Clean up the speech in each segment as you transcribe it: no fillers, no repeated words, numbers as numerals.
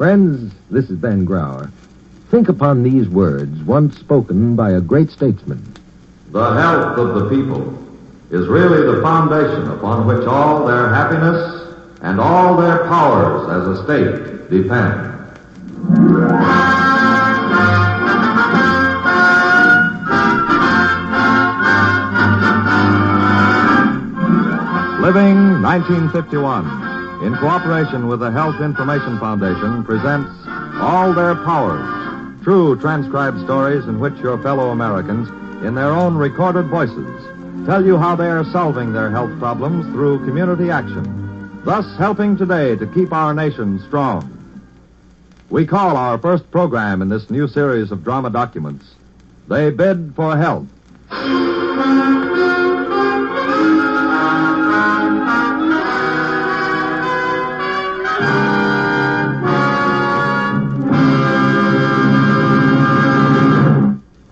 Friends, this is Ben Grauer. Think upon these words, once spoken by a great statesman. The health of the people is really the foundation upon which all their happiness and all their powers as a state depend. Living 1951, in cooperation with the Health Information Foundation, presents All Their Powers, true transcribed stories in which your fellow Americans, in their own recorded voices, tell you how they are solving their health problems through community action, thus helping today to keep our nation strong. We call our first program in this new series of drama documents, They Bid for Health.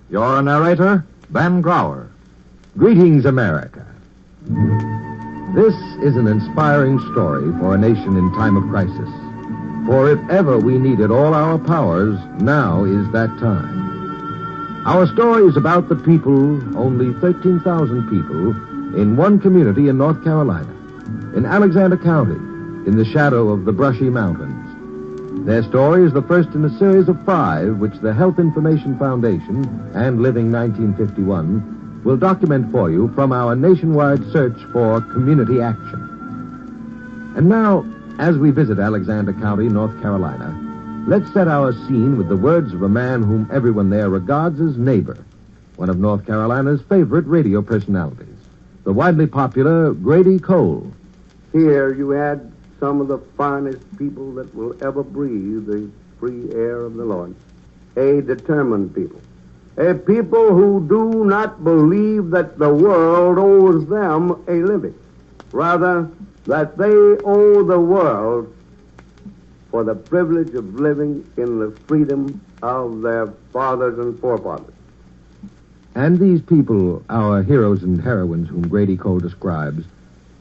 Your narrator, Ben Grauer. Greetings, America. This is an inspiring story for a nation in time of crisis. For if ever we needed all our powers, now is that time. Our story is about the people, only 13,000 people, in one community in North Carolina, in Alexander County, in the shadow of the Brushy Mountains. Their story is the first in a series of 5 which the Health Information Foundation and Living 1951 will document for you from our nationwide search for community action. And now, as we visit Alexander County, North Carolina, let's set our scene with the words of a man whom everyone there regards as neighbor, one of North Carolina's favorite radio personalities, the widely popular Grady Cole. Here you had some of the finest people that will ever breathe the free air of the Lord. A determined people. A people who do not believe that the world owes them a living. Rather, that they owe the world for the privilege of living in the freedom of their fathers and forefathers. And these people, our heroes and heroines whom Grady Cole describes,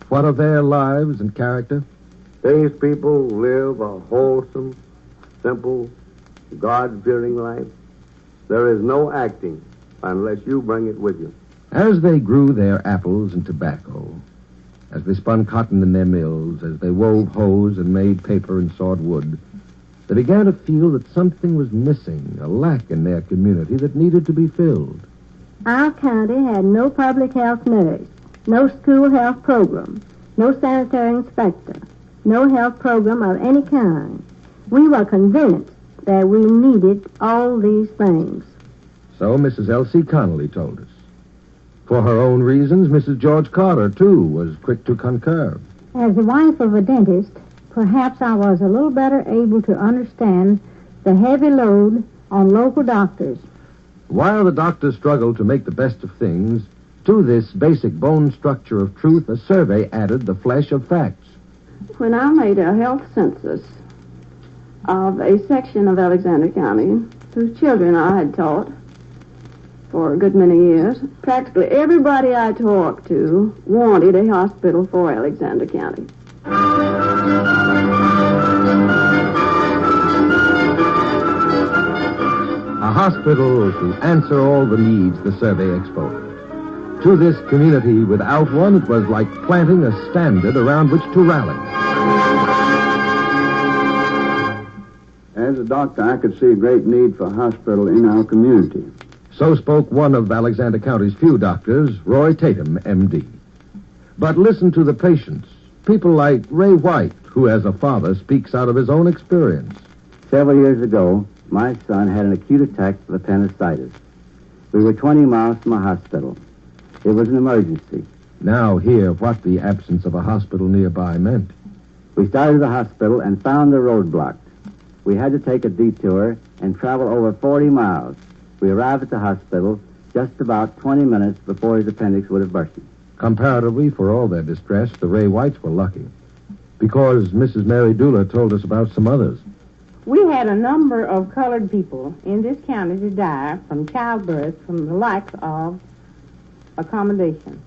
what of their lives and character? These people live a wholesome, simple, God-fearing life. There is no acting unless you bring it with you. As they grew their apples and tobacco, as they spun cotton in their mills, as they wove hose and made paper and sawed wood, they began to feel that something was missing, a lack in their community that needed to be filled. Our county had no public health nurse, no school health program, no sanitary inspector, no health program of any kind. We were convinced that we needed all these things. So Mrs. Elsie Connolly told us. For her own reasons, Mrs. George Carter, too, was quick to concur. As the wife of a dentist, perhaps I was a little better able to understand the heavy load on local doctors. While the doctors struggled to make the best of things, to this basic bone structure of truth, a survey added the flesh of facts. When I made a health census of a section of Alexander County whose children I had taught for a good many years, practically everybody I talked to wanted a hospital for Alexander County. A hospital to answer all the needs the survey exposed. To this community without one, it was like planting a standard around which to rally. As a doctor, I could see a great need for a hospital in our community. So spoke one of Alexander County's few doctors, Roy Tatum, M.D. But listen to the patients, people like Ray White, who as a father speaks out of his own experience. Several years ago, my son had an acute attack of appendicitis. We were 20 miles from a hospital. It was an emergency. Now hear what the absence of a hospital nearby meant. We started the hospital and found the road blocked. We had to take a detour and travel over 40 miles. We arrived at the hospital just about 20 minutes before his appendix would have bursted. Comparatively, for all their distress, the Ray Whites were lucky. Because Mrs. Mary Dula told us about some others. We had a number of colored people in this county to die from childbirth from the lack of accommodation.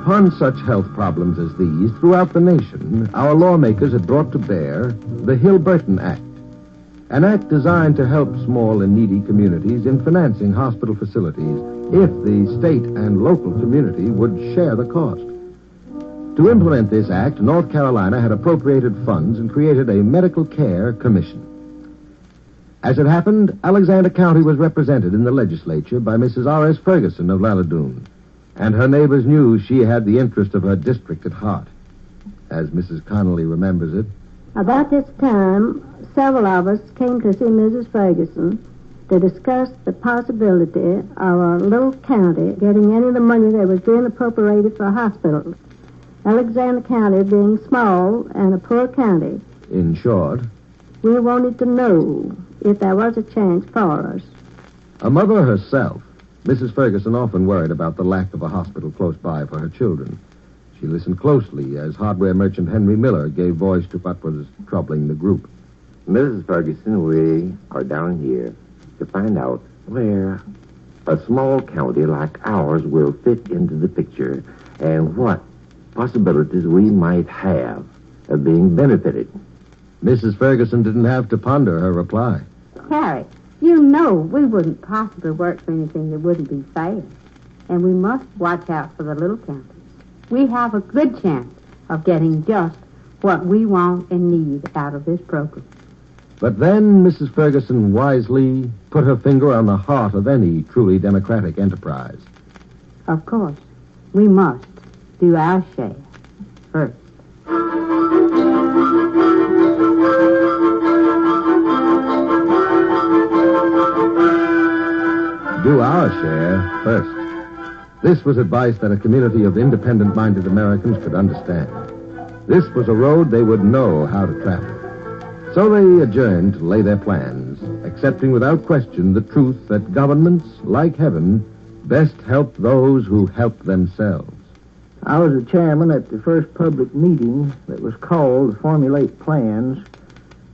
Upon such health problems as these, throughout the nation, our lawmakers had brought to bear the Hill-Burton Act, an act designed to help small and needy communities in financing hospital facilities if the state and local community would share the cost. To implement this act, North Carolina had appropriated funds and created a medical care commission. As it happened, Alexander County was represented in the legislature by Mrs. R.S. Ferguson of Lalladoon, and her neighbors knew she had the interest of her district at heart. As Mrs. Connolly remembers it, about this time, several of us came to see Mrs. Ferguson to discuss the possibility of our little county getting any of the money that was being appropriated for hospitals. Alexander County being small and a poor county, in short, we wanted to know if there was a chance for us. a mother herself, Mrs. Ferguson often worried about the lack of a hospital close by for her children. She listened closely as hardware merchant Henry Miller gave voice to what was troubling the group. Mrs. Ferguson, we are down here to find out where a small county like ours will fit into the picture and what possibilities we might have of being benefited. Mrs. Ferguson didn't have to ponder her reply. Harry, you know we wouldn't possibly work for anything that wouldn't be fair. And we must watch out for the little counties. We have a good chance of getting just what we want and need out of this program. But then Mrs. Ferguson wisely put her finger on the heart of any truly democratic enterprise. Of course, we must do our share first. Do our share first. This was advice that a community of independent-minded Americans could understand. This was a road they would know how to travel. So they adjourned to lay their plans, accepting without question the truth that governments, like heaven, best help those who help themselves. I was the chairman at the first public meeting that was called to formulate plans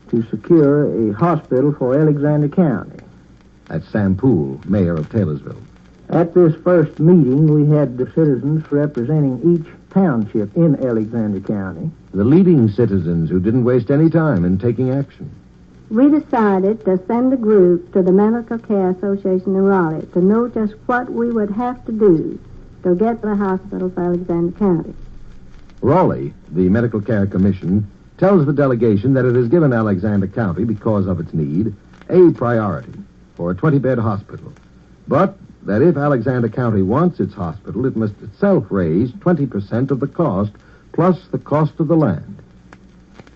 to secure a hospital for Alexander County. That's Sam Poole, mayor of Taylorsville. At this first meeting, we had the citizens representing each township in Alexander County. The leading citizens who didn't waste any time in taking action. We decided to send a group to the Medical Care Association in Raleigh to know just what we would have to do to get the hospital for Alexander County. Raleigh, the Medical Care Commission, tells the delegation that it has given Alexander County, because of its need, a priority for a 20-bed hospital. But that if Alexander County wants its hospital, it must itself raise 20% of the cost, plus the cost of the land.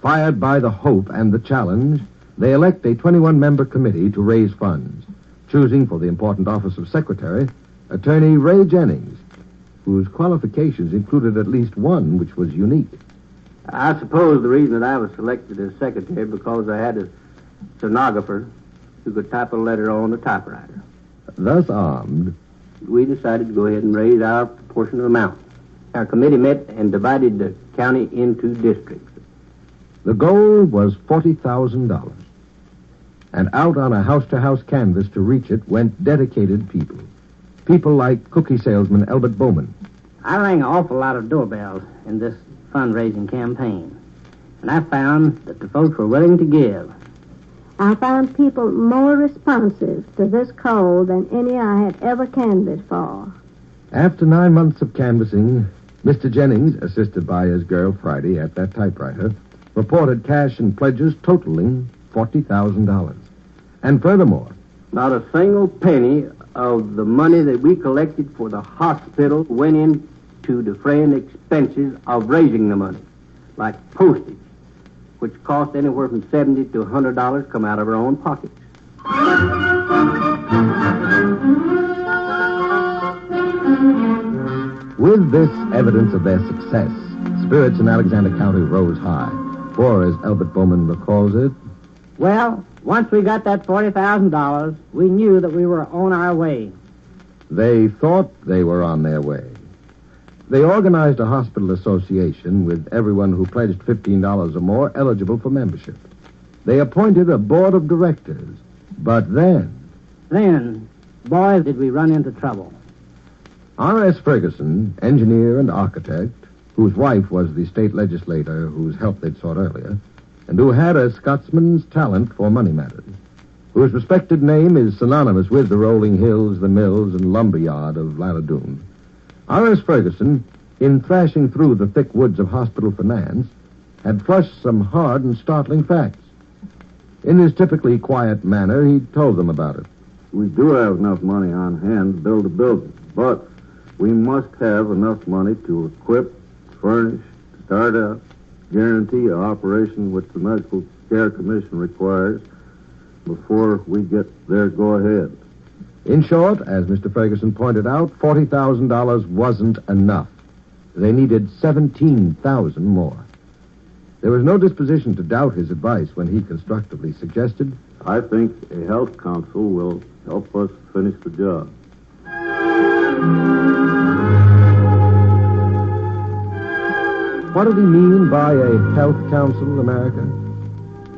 Fired by the hope and the challenge, they elect a 21-member committee to raise funds, choosing for the important office of secretary Attorney Ray Jennings, whose qualifications included at least one which was unique. I suppose the reason that I was selected as secretary because I had a stenographer who could type a letter on a typewriter. Thus armed, We decided to go ahead and raise our portion of the amount. Our committee met and divided the county into districts. the goal was $40,000. And out on a house-to-house canvass to reach it went dedicated people. People like cookie salesman Elbert Bowman. I rang an awful lot of doorbells in this fundraising campaign, and I found that the folks were willing to give. I found people more responsive to this call than any I had ever canvassed for. After 9 months of canvassing, Mr. Jennings, assisted by his girl Friday at that typewriter, reported cash and pledges totaling $40,000. And furthermore, Not a single penny of the money that we collected for the hospital went into defraying expenses of raising the money, like postage, which cost anywhere from $70 to $100 come out of our own pockets. with this evidence of their success, spirits in Alexander County rose high. For, as Elbert Bowman recalls it, Well, once we got that $40,000, we knew that we were on our way. they thought they were on their way. They organized a hospital association with everyone who pledged $15 or more eligible for membership. They appointed a board of directors. But then, Then, boy, did we run into trouble. R.S. Ferguson, engineer and architect, whose wife was the state legislator whose help they'd sought earlier, and who had a Scotsman's talent for money matters, whose respected name is synonymous with the rolling hills, the mills, and lumberyard of Lalladoon. R.S. Ferguson, in thrashing through the thick woods of hospital finance, had flushed some hard and startling facts. In his typically quiet manner, he told them about it. We do have enough money on hand to build a building, but we must have enough money to equip, furnish, start up, guarantee an operation which the Medical Care Commission requires before we get their go-ahead. In short, as Mr. Ferguson pointed out, $40,000 wasn't enough. They needed $17,000 more. There was no disposition to doubt his advice when he constructively suggested, I think a health council will help us finish the job. What did he mean by a health council, America?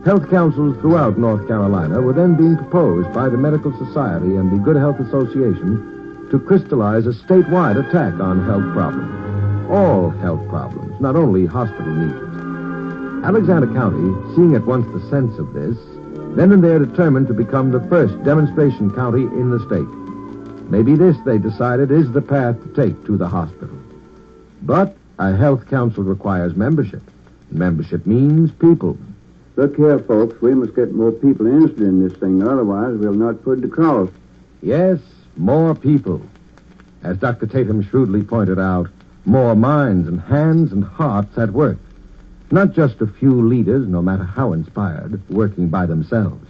Health councils throughout North Carolina were then being proposed by the Medical Society and the Good Health Association to crystallize a statewide attack on health problems. All health problems, not only hospital needs. Alexander County, seeing at once the sense of this, then and there determined to become the first demonstration county in the state. Maybe this, they decided, is the path to take to the hospital. But a health council requires membership. Membership means people. Look here, folks, we must get more people interested in this thing, otherwise we'll not put it across. Yes, more people. As Dr. Tatum shrewdly pointed out, more minds and hands and hearts at work. Not just a few leaders, no matter how inspired, working by themselves.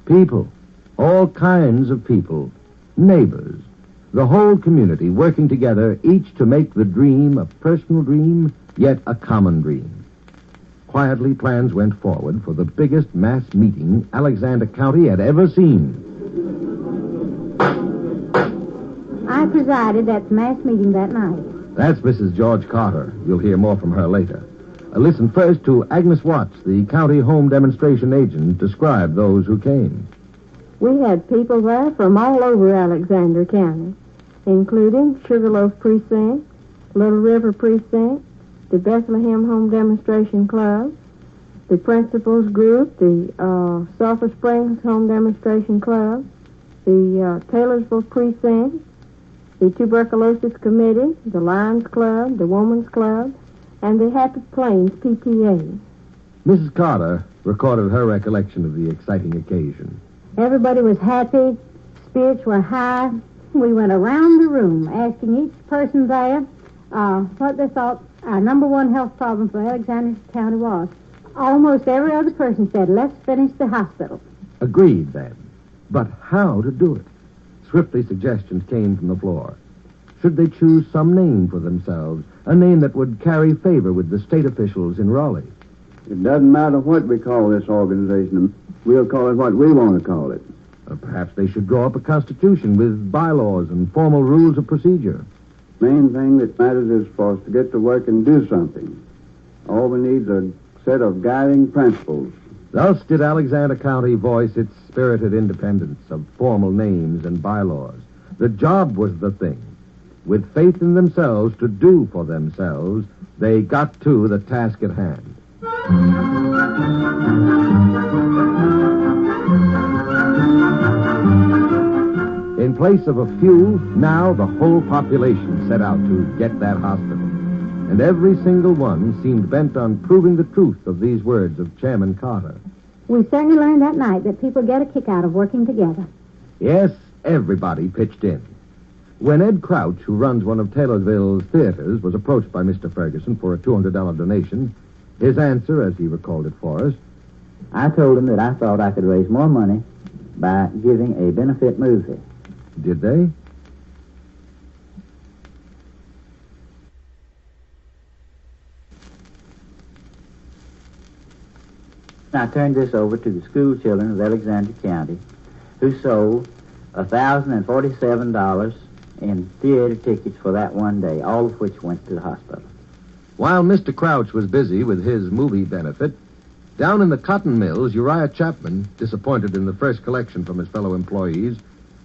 People, all kinds of people, neighbors, the whole community working together, each to make the dream a personal dream, yet a common dream. Quietly, plans went forward for the biggest mass meeting Alexander County had ever seen. I presided at the mass meeting that night. That's Mrs. George Carter. You'll hear more from her later. Listen first to Agnes Watts, the county home demonstration agent, describe those who came. We had people there from all over Alexander County, including Sugarloaf Precinct, Little River Precinct, the Bethlehem Home Demonstration Club, the Principals Group, the Sulphur Springs Home Demonstration Club, the Taylorsville Precinct, the Tuberculosis Committee, the Lions Club, the Women's Club, and the Happy Plains PTA. Mrs. Carter recorded her recollection of the exciting occasion. Everybody was happy. Spirits were high. We went around the room asking each person there what they thought our number one health problem for Alexander County was. Almost every other person said, let's finish the hospital. Agreed, then. But how to do it? Swiftly suggestions came from the floor. Should they choose some name for themselves, a name that would carry favor with the state officials in Raleigh? It doesn't matter what we call this organization. We'll call it what we want to call it. Or perhaps they should draw up a constitution with bylaws and formal rules of procedure. Main thing that matters is for us to get to work and do something. All we need is a set of guiding principles. Thus did Alexander County voice its spirited independence of formal names and bylaws. The job was the thing. With faith in themselves to do for themselves, they got to the task at hand. In place of a few, now the whole population set out to get that hospital. And every single one seemed bent on proving the truth of these words of Chairman Carter. We certainly learned that night that people get a kick out of working together. Yes, everybody pitched in. When Ed Crouch, who runs one of Taylorsville's theaters, was approached by Mr. Ferguson for a $200 donation, his answer, as he recalled it for us, I told him that I thought I could raise more money by giving a benefit movie. Did they? I turned this over to the school children of Alexander County, who sold $1,047 in theater tickets for that one day, all of which went to the hospital. While Mr. Crouch was busy with his movie benefit, down in the cotton mills, Uriah Chapman, disappointed in the first collection from his fellow employees,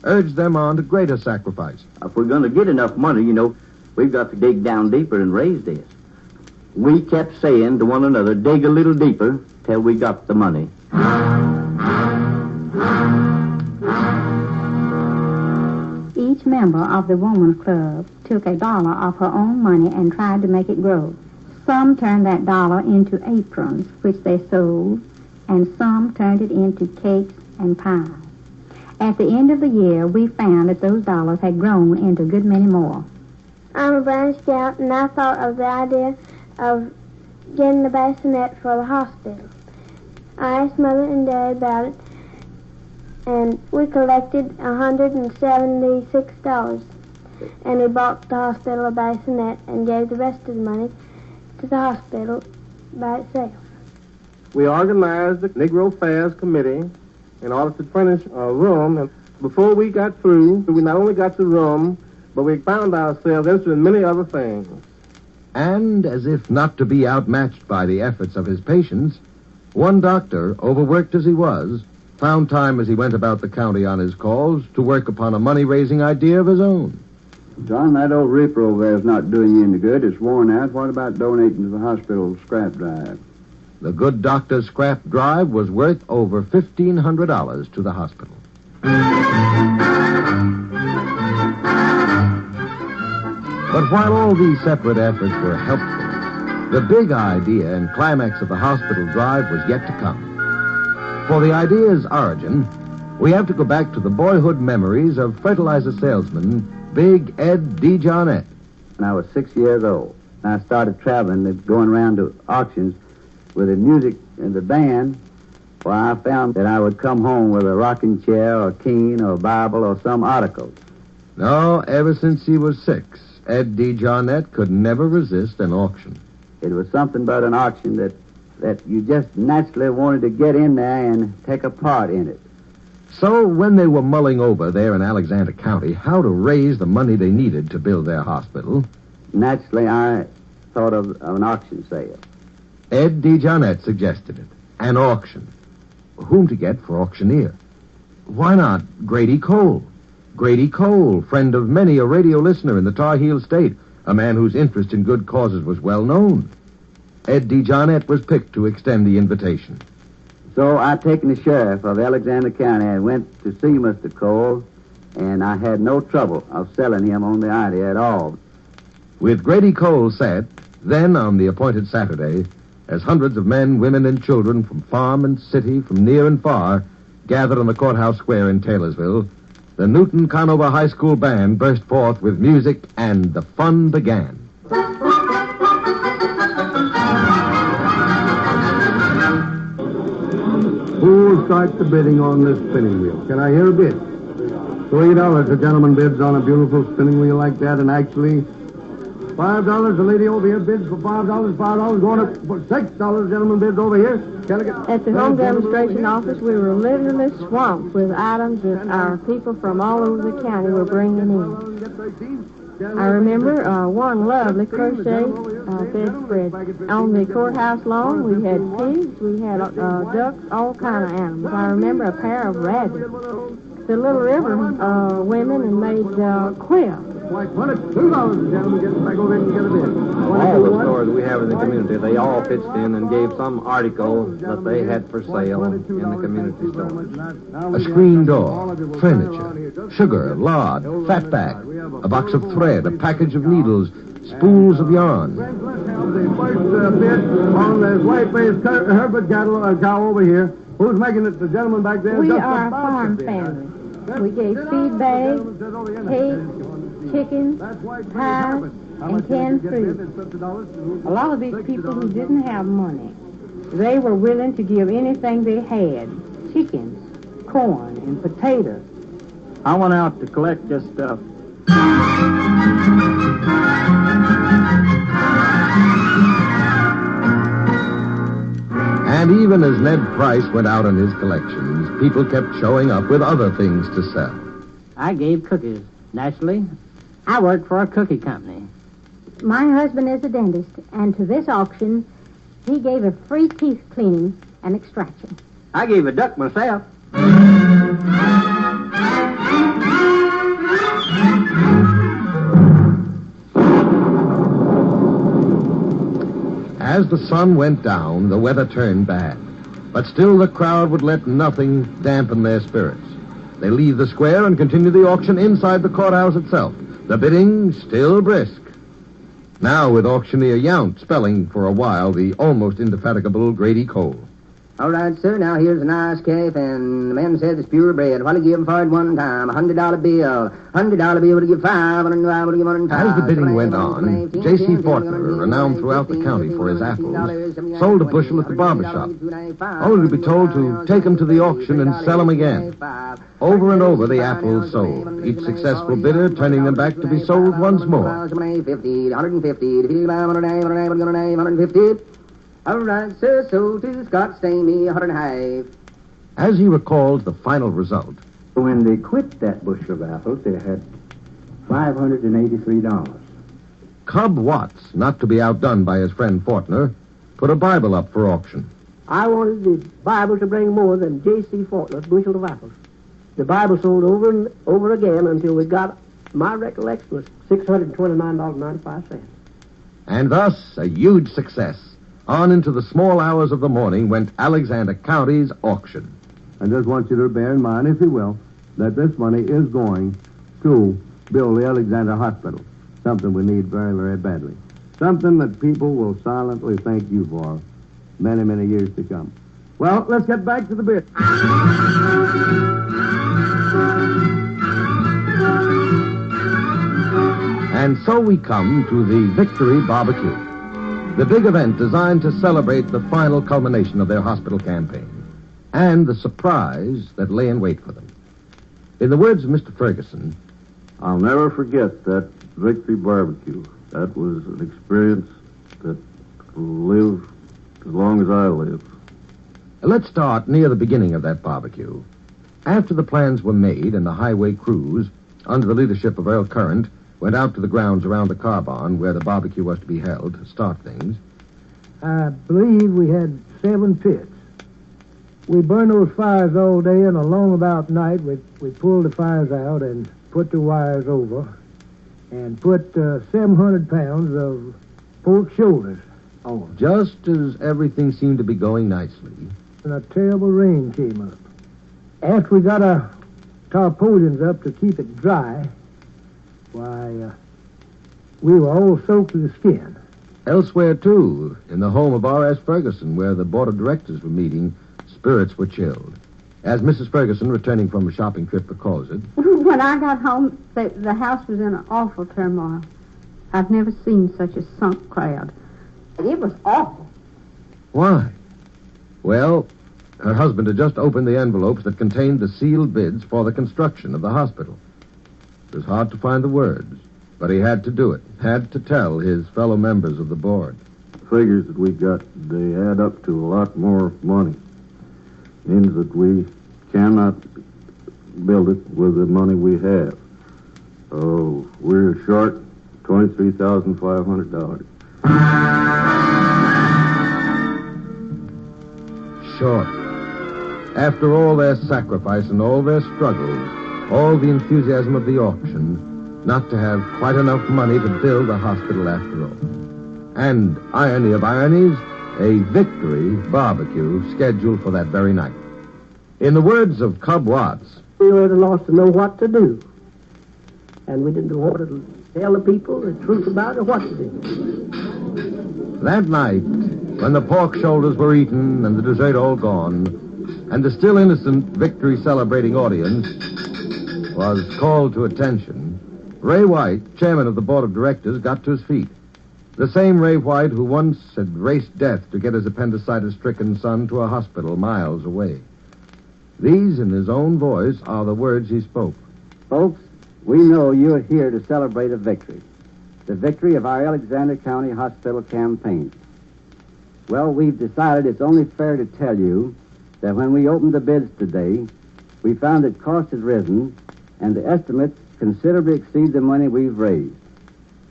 urged them on to greater sacrifice. If we're going to get enough money, we've got to dig down deeper and raise this. We kept saying to one another, dig a little deeper till we got the money. Each member of the Woman's Club took $1 of her own money and tried to make it grow. Some turned that dollar into aprons, which they sold, and some turned it into cakes and pies. At the end of the year, we found that those dollars had grown into a good many more. I'm a Branch Scout, and I thought of the idea of getting the bassinet for the hospital. I asked Mother and Dad about it, and we collected $176, and we bought the hospital a bassinet and gave the rest of the money to the hospital by itself. We organized the Negro Affairs Committee in order to furnish a room, and before we got through, we not only got the room, but we found ourselves interested in many other things. And, as if not to be outmatched by the efforts of his patients, one doctor, overworked as he was, found time as he went about the county on his calls to work upon a money-raising idea of his own. John, that old reaper over there is not doing you any good. It's worn out. What about donating to the hospital scrap drive? The good doctor's scrap drive was worth over $1,500 to the hospital. But while all these separate efforts were helpful, the big idea and climax of the hospital drive was yet to come. For the idea's origin, we have to go back to the boyhood memories of fertilizer salesman Big Ed DeJohnette. When I was 6 years old, I started traveling and going around to auctions with the music and the band. Well, I found that I would come home with a rocking chair or cane or Bible or some article. No, ever since he was 6, Ed DeJohnette could never resist an auction. It was something about an auction that you just naturally wanted to get in there and take a part in it. So when they were mulling over there in Alexander County how to raise the money they needed to build their hospital, naturally I thought of an auction sale. Ed DeJohnette suggested it. An auction. Whom to get for auctioneer? Why not Grady Cole? Grady Cole, friend of many a radio listener in the Tar Heel State, a man whose interest in good causes was well known. Ed DeJohnette was picked to extend the invitation. So I taken the sheriff of Alexander County and went to see Mr. Cole, and I had no trouble of selling him on the idea at all. With Grady Cole set, then on the appointed Saturday, as hundreds of men, women, and children from farm and city, from near and far, gathered on the courthouse square in Taylorsville, the Newton Conover High School band burst forth with music, and the fun began. Who will start the bidding on this spinning wheel? Can I hear a bid? $3 a gentleman bids on a beautiful spinning wheel like that, and actually $5 the lady over here bids for $5, going up for $6 a gentleman bids over here. Can I get... At the home demonstration office, we were literally swamped with items that our people from all over the county were bringing in. I remember one lovely crochet bedspread. On the courthouse lawn, we had pigs, we had ducks, all kind of animals. I remember a pair of rabbits. The Little River women and made quilts. $2, gentlemen, get back over here and get a bid. All the stores we have in the community, they all pitched in and gave some article that they had for sale in the community store. A screen door, furniture, sugar, lard, fatback, a box of thread, a package of needles, spools of yarn. The first bid on the white-faced Herbert cow over here. Who's making it? The gentleman back there? We are a farm family. We gave feed bags, cakes, chickens, pies, and canned fruit. A lot of these people who didn't have money, they were willing to give anything they had. Chickens, corn, and potatoes. I went out to collect this stuff. And even as Ned Price went out on his collections, people kept showing up with other things to sell. I gave cookies, naturally. I worked for a cookie company. My husband is a dentist, and to this auction, he gave a free teeth cleaning and extraction. I gave a duck myself. As the sun went down, the weather turned bad. But still the crowd would let nothing dampen their spirits. They leave the square and continue the auction inside the courthouse itself. The bidding still brisk. Now with auctioneer Yount spelling for a while the almost indefatigable Grady Cole. All right, sir, now here's a nice calf, and the man says it's purebred. What'll you give him for it one time? $100 bill. $100 bill would give $500, would give $105. As the bidding went on, J.C. Fortner, renowned throughout the county for his apples, sold a bushel at the barber shop, only to be told to take them to the auction and sell them again. Over and over the apples sold, each successful bidder turning them back to be sold once more. 150, 150. All right, sir, so to Scott Stamey, 105. As he recalls the final result, when they quit that bushel of apples, they had $583. Cub Watts, not to be outdone by his friend Fortner, put a Bible up for auction. I wanted the Bible to bring more than J.C. Fortner's bushel of apples. The Bible sold over and over again until we got, my recollection was $629.95. And thus, a huge success. On into the small hours of the morning went Alexander County's auction. I just want you to bear in mind, if you will, that this money is going to build the Alexander Hospital, something we need very, very badly. Something that people will silently thank you for many, many years to come. Well, let's get back to the bid. And so we come to the Victory Barbecue, the big event designed to celebrate the final culmination of their hospital campaign and the surprise that lay in wait for them. In the words of Mr. Ferguson, I'll never forget that Victory Barbecue. That was an experience that will live as long as I live. Let's start near the beginning of that barbecue. After the plans were made and the highway crews, under the leadership of Earl Current, went out to the grounds around the car barn where the barbecue was to be held to start things. I believe we had 7 pits. We burned those fires all day, and along about night, we pulled the fires out and put the wires over and put 700 pounds of pork shoulders on. Just as everything seemed to be going nicely. And a terrible rain came up. After we got our tarpaulins up to keep it dry, why, we were all soaked to the skin. Elsewhere, too, in the home of R.S. Ferguson, where the board of directors were meeting, spirits were chilled. As Mrs. Ferguson, returning from a shopping trip, recalls it. When I got home, the house was in an awful turmoil. I've never seen such a sunk crowd. It was awful. Why? Well, her husband had just opened the envelopes that contained the sealed bids for the construction of the hospital. It was hard to find the words, but he had to do it, had to tell his fellow members of the board. The figures that we got, they add up to a lot more money. Means that we cannot build it with the money we have. So we're short $23,500. Short. After all their sacrifice and all their struggles, all the enthusiasm of the auction, not to have quite enough money to build a hospital after all. And, irony of ironies, a Victory Barbecue scheduled for that very night. In the words of Cub Watts, we were at a loss to know what to do. And we didn't know what to tell the people the truth about it or what to do. That night, when the pork shoulders were eaten and the dessert all gone, and the still innocent victory-celebrating audience was called to attention, Ray White, chairman of the board of directors, got to his feet. The same Ray White who once had raced death to get his appendicitis-stricken son to a hospital miles away. These, in his own voice, are the words he spoke. Folks, we know you're here to celebrate a victory. The victory of our Alexander County Hospital campaign. Well, we've decided it's only fair to tell you that when we opened the bids today, we found that cost has risen and the estimates considerably exceed the money we've raised.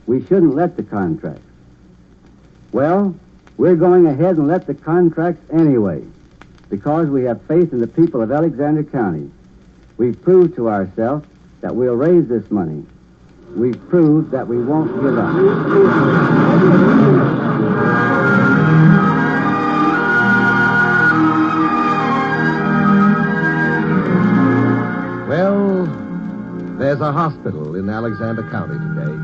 We shouldn't let the contracts. Well, we're going ahead and let the contracts anyway, because we have faith in the people of Alexander County. We've proved to ourselves that we'll raise this money. We've proved that we won't give up. There's a hospital in Alexander County today,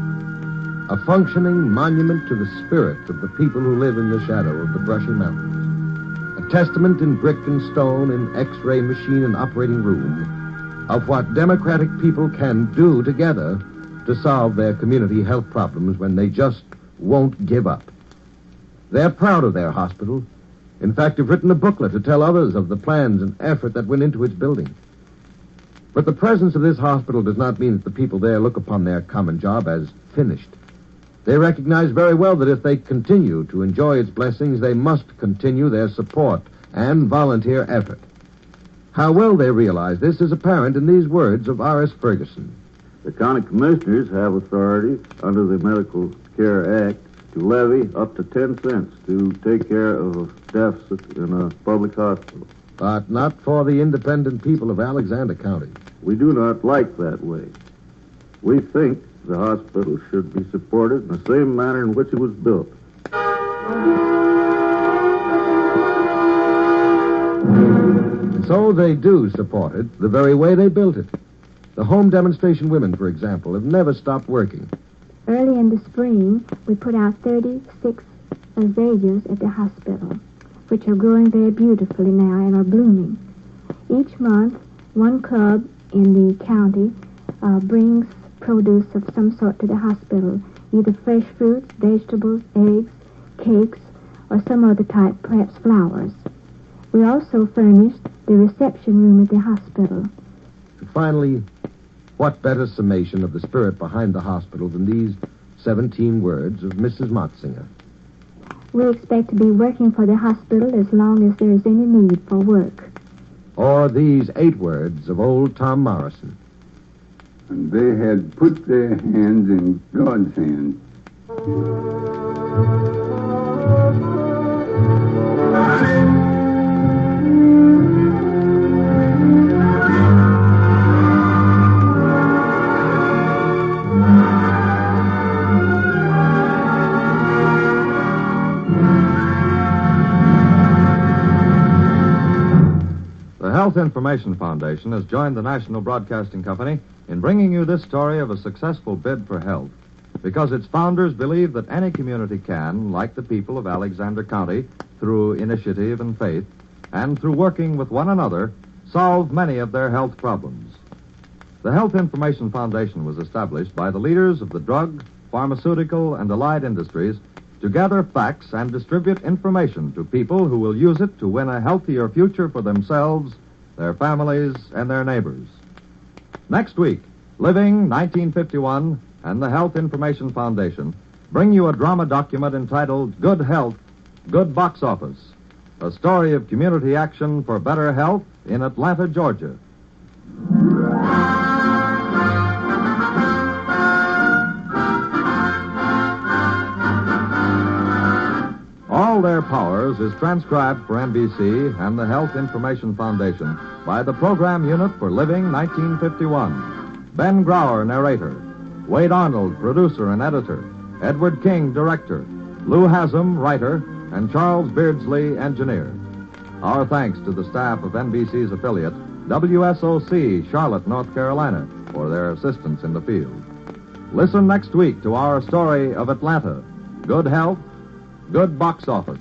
a functioning monument to the spirit of the people who live in the shadow of the Brushy Mountains, a testament in brick and stone, in X-ray machine and operating room, of what democratic people can do together to solve their community health problems when they just won't give up. They're proud of their hospital. In fact, have written a booklet to tell others of the plans and effort that went into its building. But the presence of this hospital does not mean that the people there look upon their common job as finished. They recognize very well that if they continue to enjoy its blessings, they must continue their support and volunteer effort. How well they realize this is apparent in these words of R.S. Ferguson. The county commissioners have authority under the Medical Care Act to levy up to 10 cents to take care of a deficit in a public hospital. But not for the independent people of Alexander County. We do not like that way. We think the hospital should be supported in the same manner in which it was built. And so they do support it the very way they built it. The home demonstration women, for example, have never stopped working. Early in the spring, we put out 36 azaleas at the hospital, which are growing very beautifully now and are blooming. Each month, one club in the county brings produce of some sort to the hospital, either fresh fruits, vegetables, eggs, cakes, or some other type, perhaps flowers. We also furnished the reception room at the hospital. And finally, what better summation of the spirit behind the hospital than these 17 words of Mrs. Motzinger? We expect to be working for the hospital as long as there is any need for work. Or these 8 words of old Tom Morrison. And they had put their hands in God's hands. The Health Information Foundation has joined the National Broadcasting Company in bringing you this story of a successful bid for health, because its founders believe that any community can, like the people of Alexander County, through initiative and faith, and through working with one another, solve many of their health problems. The Health Information Foundation was established by the leaders of the drug, pharmaceutical, and allied industries to gather facts and distribute information to people who will use it to win a healthier future for themselves, their families, and their neighbors. Next week, Living 1951 and the Health Information Foundation bring you a drama document entitled Good Health, Good Box Office, a story of community action for better health in Atlanta, Georgia. All Their Powers is transcribed for NBC and the Health Information Foundation by the Program Unit for Living 1951. Ben Grauer, narrator. Wade Arnold, producer and editor. Edward King, director. Lou Haslam, writer. And Charles Beardsley, engineer. Our thanks to the staff of NBC's affiliate, WSOC, Charlotte, North Carolina, for their assistance in the field. Listen next week to our story of Atlanta. Good health, good box office.